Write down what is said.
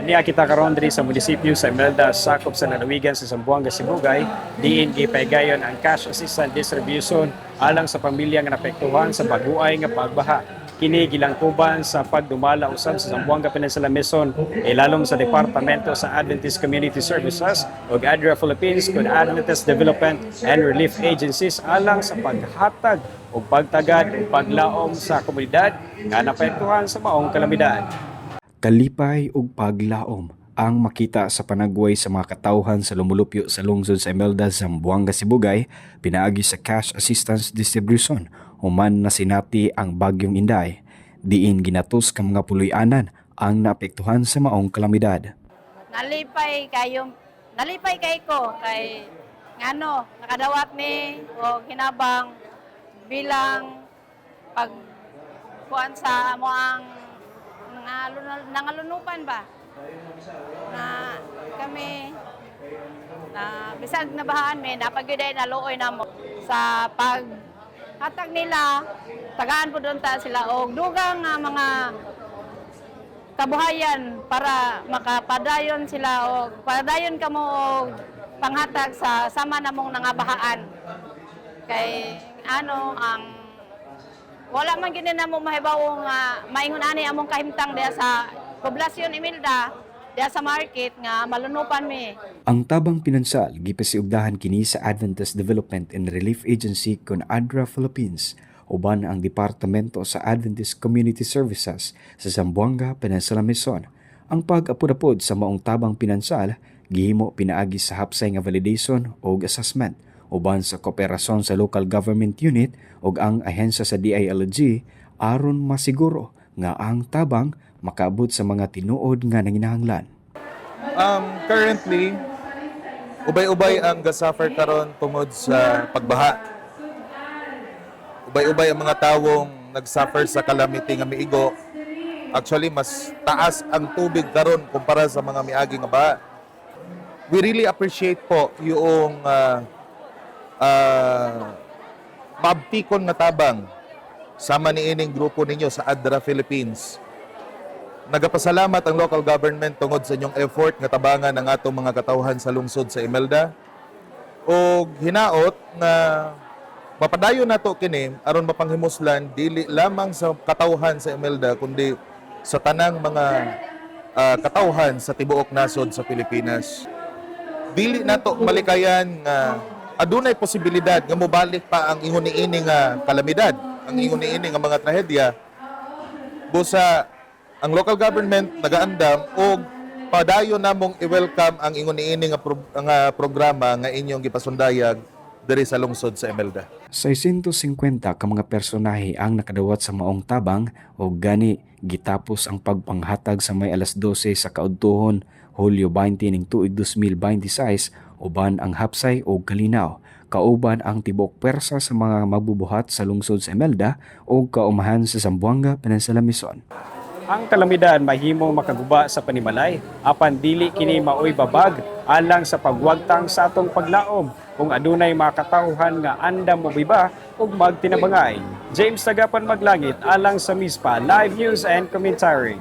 Niya kita karon diri sa munisipyo sa Imelda, sakop sa lalawigan sa Zamboanga, Sibugay, diin gipaygayon ang cash assistance distribution alang sa pamilya nga naapektuhan sa baguay nga pagbaha. Kini gilangkuban sa pagdumala usab sa Zamboanga Peninsula Mission, ilalom sa Departamento sa Adventist Community Services ug ADRA Philippines kun Adventist Development and Relief Agencies alang sa paghatag ug pagtagad ug paglaom sa komunidad nga naapektuhan sa maong kalamidad. Kalipay ug paglaom ang makita sa panagway sa mga katawhan sa lumulupyo sa lungsod sa Imelda, Zamboanga, Sibugay, pinaagi sa cash assistance distribution human na sinati ang bagyong Inday. Diin ginatos ka mga puloy-anan ang naapektuhan sa maong kalamidad. Nalipay kay ko kay ngano nakadawat ni o hinabang bilang pag kuan sa amo ang nangalunupan ba na kami na bisag nabahaan mi napagyuday na luoy namo sa pag hatag nila tagaan po doon ta sila og dugang nga mga kabuhayan para makapadayon sila og padayon kamo og panghatag sa sama namong nangabahaan kay ano ang wala man gini namo mahibaw nga maingon ani among kahimtang diha sa poblasyon Imelda diha sa market nga malunupan mi. Ang tabang pinansal gipasiugdahan kini sa Adventist Development and Relief Agency kun ADRA Philippines uban ang Departamento sa Adventist Community Services sa Zamboanga Peninsula Mission. Ang pag-apod-apod sa maong tabang pinansal gihimo pinaagi sa hapsay nga validation ug assessment uban sa kooperasyon sa local government unit ug ang ahensya sa DILG aron masiguro nga ang tabang makaabot sa mga tinuod nga nanginahanglan. Currently, ubay-ubay ang gasuffer karon tungod sa pagbaha. Ubay-ubay ang mga tawong nagsuffer sa calamity nga miigo. Actually, mas taas ang tubig karon kumpara sa mga miagi nga baha. We really appreciate po yung mabtikon nga tabang sama ni ining grupo ninyo sa ADRA Philippines. Nagapasalamat ang local government tungod sa inyong effort nga tabangan ang atong mga katawhan sa lungsod sa Imelda. O hinaot na mapadayon nato kini aron mapanghimuslan dili lamang sa katawhan sa Imelda kundi sa tanang mga katawhan sa tibuok nasod sa Pilipinas. Dili nato malikayan nga adunay posibilidad nga mobalik pa ang ingon niini nga kalamidad, ang ingon niini nga mga trahedya. Busa ang local government nagaandam og padayon namong i-welcome ang ingon niini nga programa nga inyong gipasundayag diri sa lungsod sa Imelda. 650 ka mga personahe ang nakadawat sa maong tabang o gani gitapos ang pagpanghatag sa may alas 12 sa kaudtohon Hulyo 20 ning tuig 2026 uban ang hapsay o kalinaw kauban ang tibok pwersa sa mga magbubuhat sa lungsod sa Imelda o kaumahan sa Zamboanga Peninsula Mission. Ang kalamidad mahimong makaguba sa panimalay apan dili kini maoy babag alang sa pagwagtang sa atong paglaom kung adunay mga katawhan nga andam mobiba ug magtinabangay. James Tagapan Maglangit alang sa MISPA Live News and Commentary.